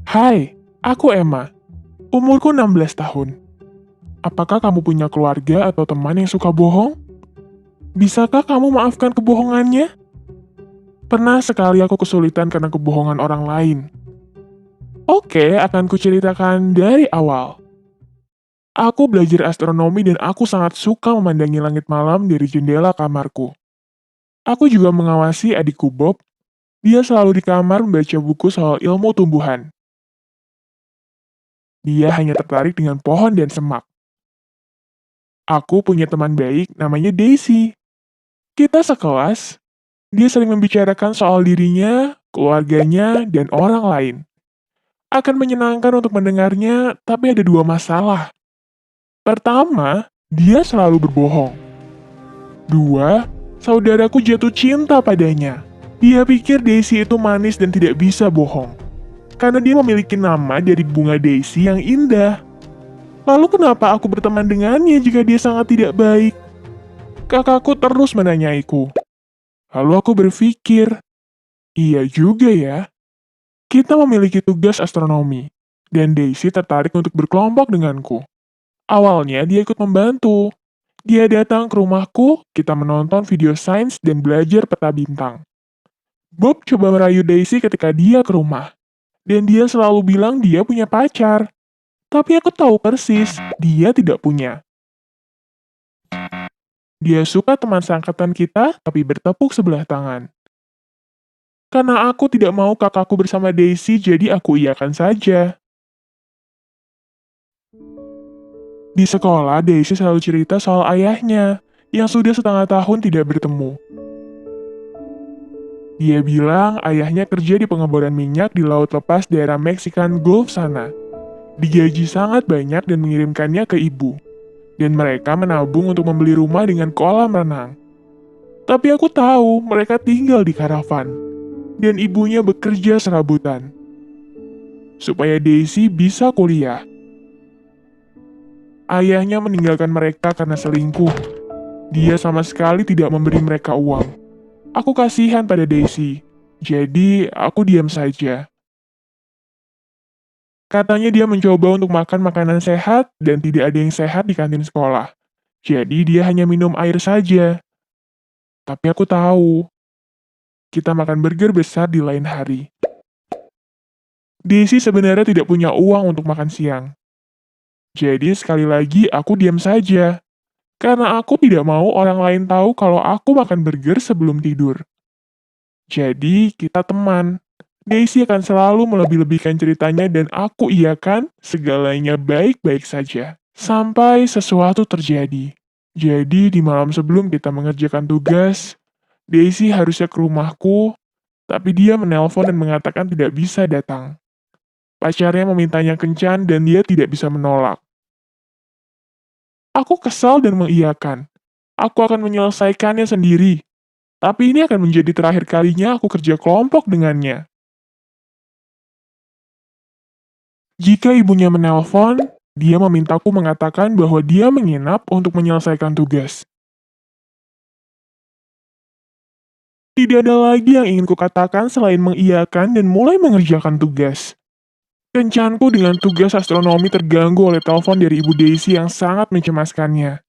Hai, aku Emma. Umurku 16 tahun. Apakah kamu punya keluarga atau teman yang suka bohong? Bisakah kamu maafkan kebohongannya? Pernah sekali aku kesulitan karena kebohongan orang lain. Oke, akan kuceritakan dari awal. Aku belajar astronomi dan aku sangat suka memandangi langit malam dari jendela kamarku. Aku juga mengawasi adikku Bob. Dia selalu di kamar membaca buku soal ilmu tumbuhan. Dia hanya tertarik dengan pohon dan semak. Aku punya teman baik namanya Daisy. Kita sekelas. Dia sering membicarakan soal dirinya, keluarganya, dan orang lain. Akan menyenangkan untuk mendengarnya, tapi ada dua masalah. Pertama, dia selalu berbohong. Dua, saudaraku jatuh cinta padanya. Dia pikir Daisy itu manis dan tidak bisa bohong. Karena dia memiliki nama dari bunga Daisy yang indah. Lalu kenapa aku berteman dengannya jika dia sangat tidak baik? Kakakku terus menanyaiku. Lalu aku berpikir, iya juga ya. Kita memiliki tugas astronomi, dan Daisy tertarik untuk berkelompok denganku. Awalnya dia ikut membantu. Dia datang ke rumahku, kita menonton video sains dan belajar peta bintang. Bob coba merayu Daisy ketika dia ke rumah, dan dia selalu bilang dia punya pacar. Tapi aku tahu persis, dia tidak punya. Dia suka teman seangkatan kita, tapi bertepuk sebelah tangan. Karena aku tidak mau kakakku bersama Daisy, jadi aku iakan saja. Di sekolah, Daisy selalu cerita soal ayahnya, yang sudah setengah tahun tidak bertemu. Dia bilang ayahnya kerja di pengeboran minyak di laut lepas daerah Mexican Gulf sana. Digaji sangat banyak dan mengirimkannya ke ibu. Dan mereka menabung untuk membeli rumah dengan kolam renang. Tapi aku tahu mereka tinggal di karavan. Dan ibunya bekerja serabutan. Supaya Daisy bisa kuliah. Ayahnya meninggalkan mereka karena selingkuh. Dia sama sekali tidak memberi mereka uang. Aku kasihan pada Daisy, jadi aku diam saja. Katanya dia mencoba untuk makan makanan sehat dan tidak ada yang sehat di kantin sekolah. Jadi dia hanya minum air saja. Tapi aku tahu, kita makan burger besar di lain hari. Daisy sebenarnya tidak punya uang untuk makan siang. Jadi sekali lagi aku diam saja. Karena aku tidak mau orang lain tahu kalau aku makan burger sebelum tidur. Jadi, kita teman. Daisy akan selalu melebih-lebihkan ceritanya dan aku iakan segalanya baik-baik saja. Sampai sesuatu terjadi. Jadi, di malam sebelum kita mengerjakan tugas, Daisy harusnya ke rumahku, tapi dia menelpon dan mengatakan tidak bisa datang. Pacarnya memintanya kencan dan dia tidak bisa menolak. Aku kesal dan mengiyakan. Aku akan menyelesaikannya sendiri. Tapi ini akan menjadi terakhir kalinya aku kerja kelompok dengannya. Jika ibunya menelpon, dia memintaku mengatakan bahwa dia menginap untuk menyelesaikan tugas. Tidak ada lagi yang ingin kukatakan selain mengiyakan dan mulai mengerjakan tugas. Kencanku dengan tugas astronomi terganggu oleh telepon dari Ibu Daisy yang sangat mencemaskannya.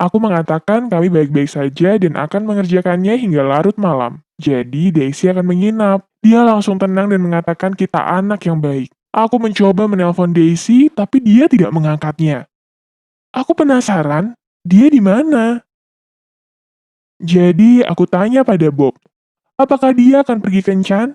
Aku mengatakan kami baik-baik saja dan akan mengerjakannya hingga larut malam. Jadi Daisy akan menginap. Dia langsung tenang dan mengatakan kita anak yang baik. Aku mencoba menelpon Daisy, tapi dia tidak mengangkatnya. Aku penasaran, dia di mana? Jadi aku tanya pada Bob, apakah dia akan pergi kencan?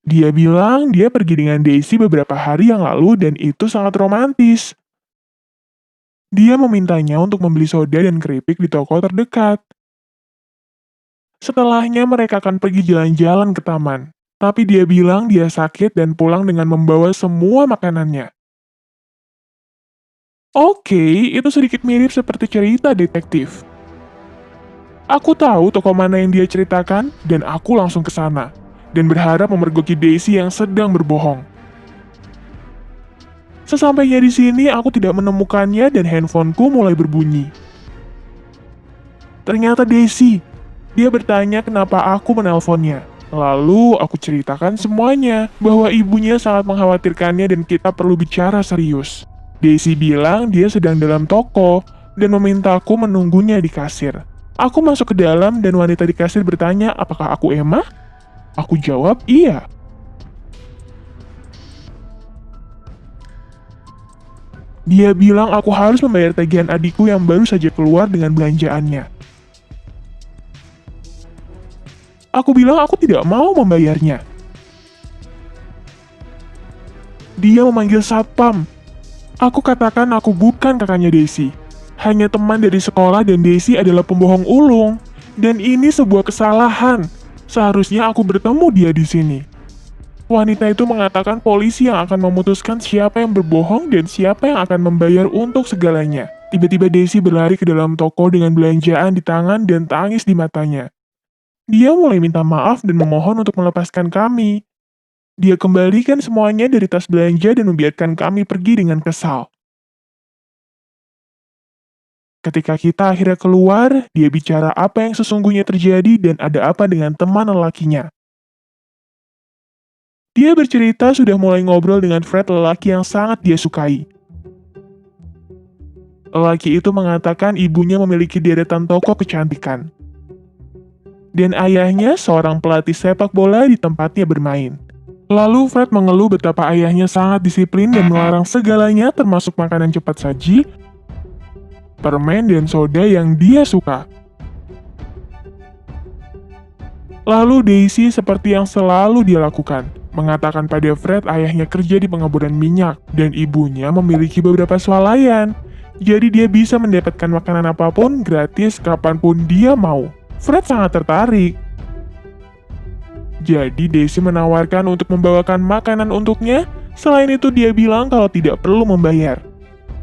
Dia bilang dia pergi dengan Daisy beberapa hari yang lalu dan itu sangat romantis. Dia memintanya untuk membeli soda dan keripik di toko terdekat. Setelahnya mereka akan pergi jalan-jalan ke taman. Tapi dia bilang dia sakit dan pulang dengan membawa semua makanannya. Oke, itu sedikit mirip seperti cerita detektif. Aku tahu toko mana yang dia ceritakan, dan aku langsung ke sana. Dan berharap memergoki Daisy yang sedang berbohong. Sesampainya di sini, aku tidak menemukannya dan handphoneku mulai berbunyi. Ternyata Daisy. Dia bertanya kenapa aku menelponnya. Lalu aku ceritakan semuanya, bahwa ibunya sangat mengkhawatirkannya dan kita perlu bicara serius. Daisy bilang dia sedang dalam toko dan memintaku menunggunya di kasir. Aku masuk ke dalam dan wanita di kasir bertanya apakah aku Emma? Aku jawab iya. Dia bilang aku harus membayar tagihan adikku yang baru saja keluar dengan belanjaannya. Aku bilang aku tidak mau membayarnya. Dia memanggil satpam. Aku katakan aku bukan kakaknya Daisy. Hanya teman dari sekolah dan Daisy adalah pembohong ulung. Dan ini sebuah kesalahan. Seharusnya aku bertemu dia di sini. Wanita itu mengatakan polisi yang akan memutuskan siapa yang berbohong dan siapa yang akan membayar untuk segalanya. Tiba-tiba Daisy berlari ke dalam toko dengan belanjaan di tangan dan tangis di matanya. Dia mulai minta maaf dan memohon untuk melepaskan kami. Dia kembalikan semuanya dari tas belanja dan membiarkan kami pergi dengan kesal. Ketika kita akhirnya keluar, dia bicara apa yang sesungguhnya terjadi dan ada apa dengan teman lelakinya. Dia bercerita sudah mulai ngobrol dengan Fred, lelaki yang sangat dia sukai. Lelaki itu mengatakan ibunya memiliki deretan toko kecantikan. Dan ayahnya seorang pelatih sepak bola di tempatnya bermain. Lalu Fred mengeluh betapa ayahnya sangat disiplin dan melarang segalanya termasuk makanan cepat saji, permen dan soda yang dia suka. Lalu Daisy seperti yang selalu dia lakukan, mengatakan pada Fred ayahnya kerja di pengeboran minyak dan ibunya memiliki beberapa swalayan. Jadi dia bisa mendapatkan makanan apapun gratis kapanpun dia mau. Fred sangat tertarik. Jadi Daisy menawarkan untuk membawakan makanan untuknya. Selain itu dia bilang kalau tidak perlu membayar.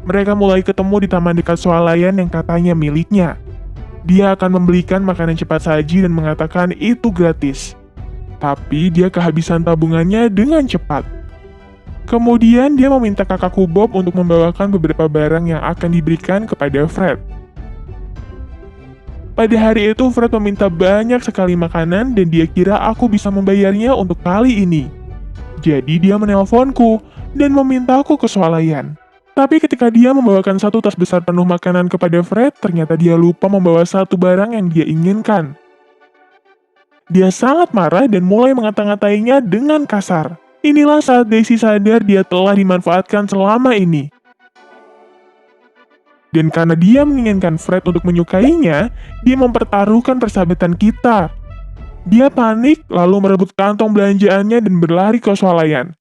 Mereka mulai ketemu di taman dekat swalayan yang katanya miliknya. Dia akan membelikan makanan cepat saji dan mengatakan itu gratis. Tapi dia kehabisan tabungannya dengan cepat. Kemudian dia meminta kakakku Bob untuk membawakan beberapa barang yang akan diberikan kepada Fred. Pada hari itu Fred meminta banyak sekali makanan dan dia kira aku bisa membayarnya untuk kali ini. Jadi dia menelponku dan memintaku ke swalayan. Tapi ketika dia membawakan satu tas besar penuh makanan kepada Fred, ternyata dia lupa membawa satu barang yang dia inginkan. Dia sangat marah dan mulai mengata-ngatainya dengan kasar. Inilah saat Daisy sadar dia telah dimanfaatkan selama ini. Dan karena dia menginginkan Fred untuk menyukainya, dia mempertaruhkan persahabatan kita. Dia panik, lalu merebut kantong belanjaannya dan berlari ke swalayan.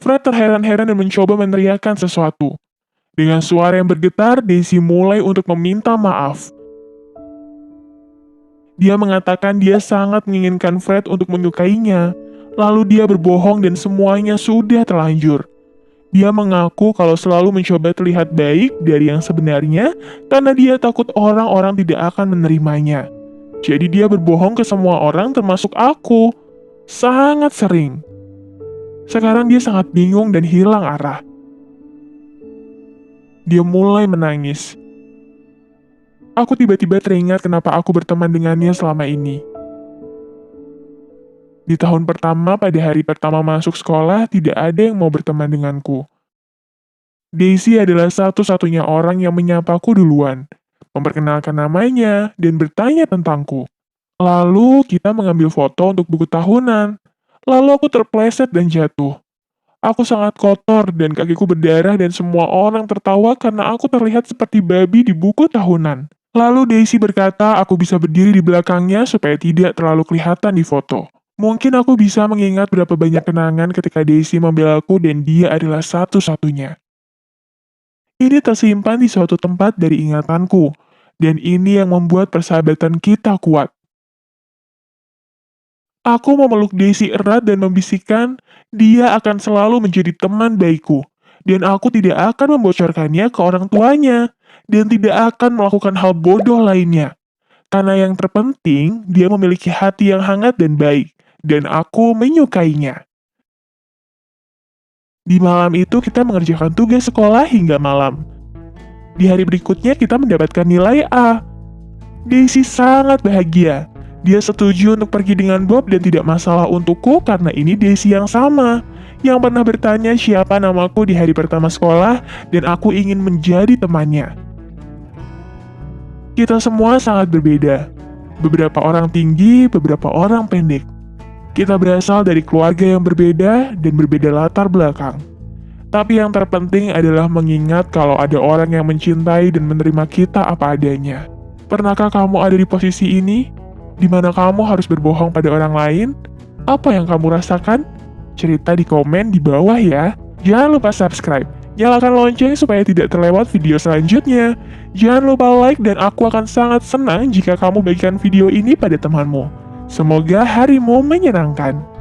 Fred terheran-heran dan mencoba meneriakkan sesuatu. Dengan suara yang bergetar, Daisy mulai untuk meminta maaf. Dia mengatakan dia sangat menginginkan Fred untuk menyukainya, lalu dia berbohong dan semuanya sudah terlanjur. Dia mengaku kalau selalu mencoba terlihat baik dari yang sebenarnya karena dia takut orang-orang tidak akan menerimanya. Jadi dia berbohong ke semua orang termasuk aku. Sangat sering. Sekarang dia sangat bingung dan hilang arah. Dia mulai menangis. Aku tiba-tiba teringat kenapa aku berteman dengannya selama ini. Di tahun pertama, pada hari pertama masuk sekolah, tidak ada yang mau berteman denganku. Daisy adalah satu-satunya orang yang menyapaku duluan, memperkenalkan namanya, dan bertanya tentangku. Lalu kita mengambil foto untuk buku tahunan. Lalu aku terpleset dan jatuh. Aku sangat kotor dan kakiku berdarah dan semua orang tertawa karena aku terlihat seperti babi di buku tahunan. Lalu Daisy berkata aku bisa berdiri di belakangnya supaya tidak terlalu kelihatan di foto. Mungkin aku bisa mengingat berapa banyak kenangan ketika Daisy membelaku dan dia adalah satu-satunya. Ini tersimpan di suatu tempat dari ingatanku, dan ini yang membuat persahabatan kita kuat. Aku memeluk Daisy erat dan membisikkan, dia akan selalu menjadi teman baikku, dan aku tidak akan membocorkannya ke orang tuanya, dan tidak akan melakukan hal bodoh lainnya. Karena yang terpenting, dia memiliki hati yang hangat dan baik, dan aku menyukainya. Di malam itu kita mengerjakan tugas sekolah hingga malam. Di hari berikutnya kita mendapatkan nilai A. Daisy sangat bahagia. Dia setuju untuk pergi dengan Bob dan tidak masalah untukku karena ini Daisy yang sama, yang pernah bertanya siapa namaku di hari pertama sekolah dan aku ingin menjadi temannya. Kita semua sangat berbeda. Beberapa orang tinggi, beberapa orang pendek. Kita berasal dari keluarga yang berbeda dan berbeda latar belakang. Tapi yang terpenting adalah mengingat kalau ada orang yang mencintai dan menerima kita apa adanya. Pernahkah kamu ada di posisi ini? Di mana kamu harus berbohong pada orang lain? Apa yang kamu rasakan? Cerita di komen di bawah ya. Jangan lupa subscribe. Nyalakan lonceng supaya tidak terlewat video selanjutnya. Jangan lupa like dan aku akan sangat senang jika kamu bagikan video ini pada temanmu. Semoga harimu menyenangkan.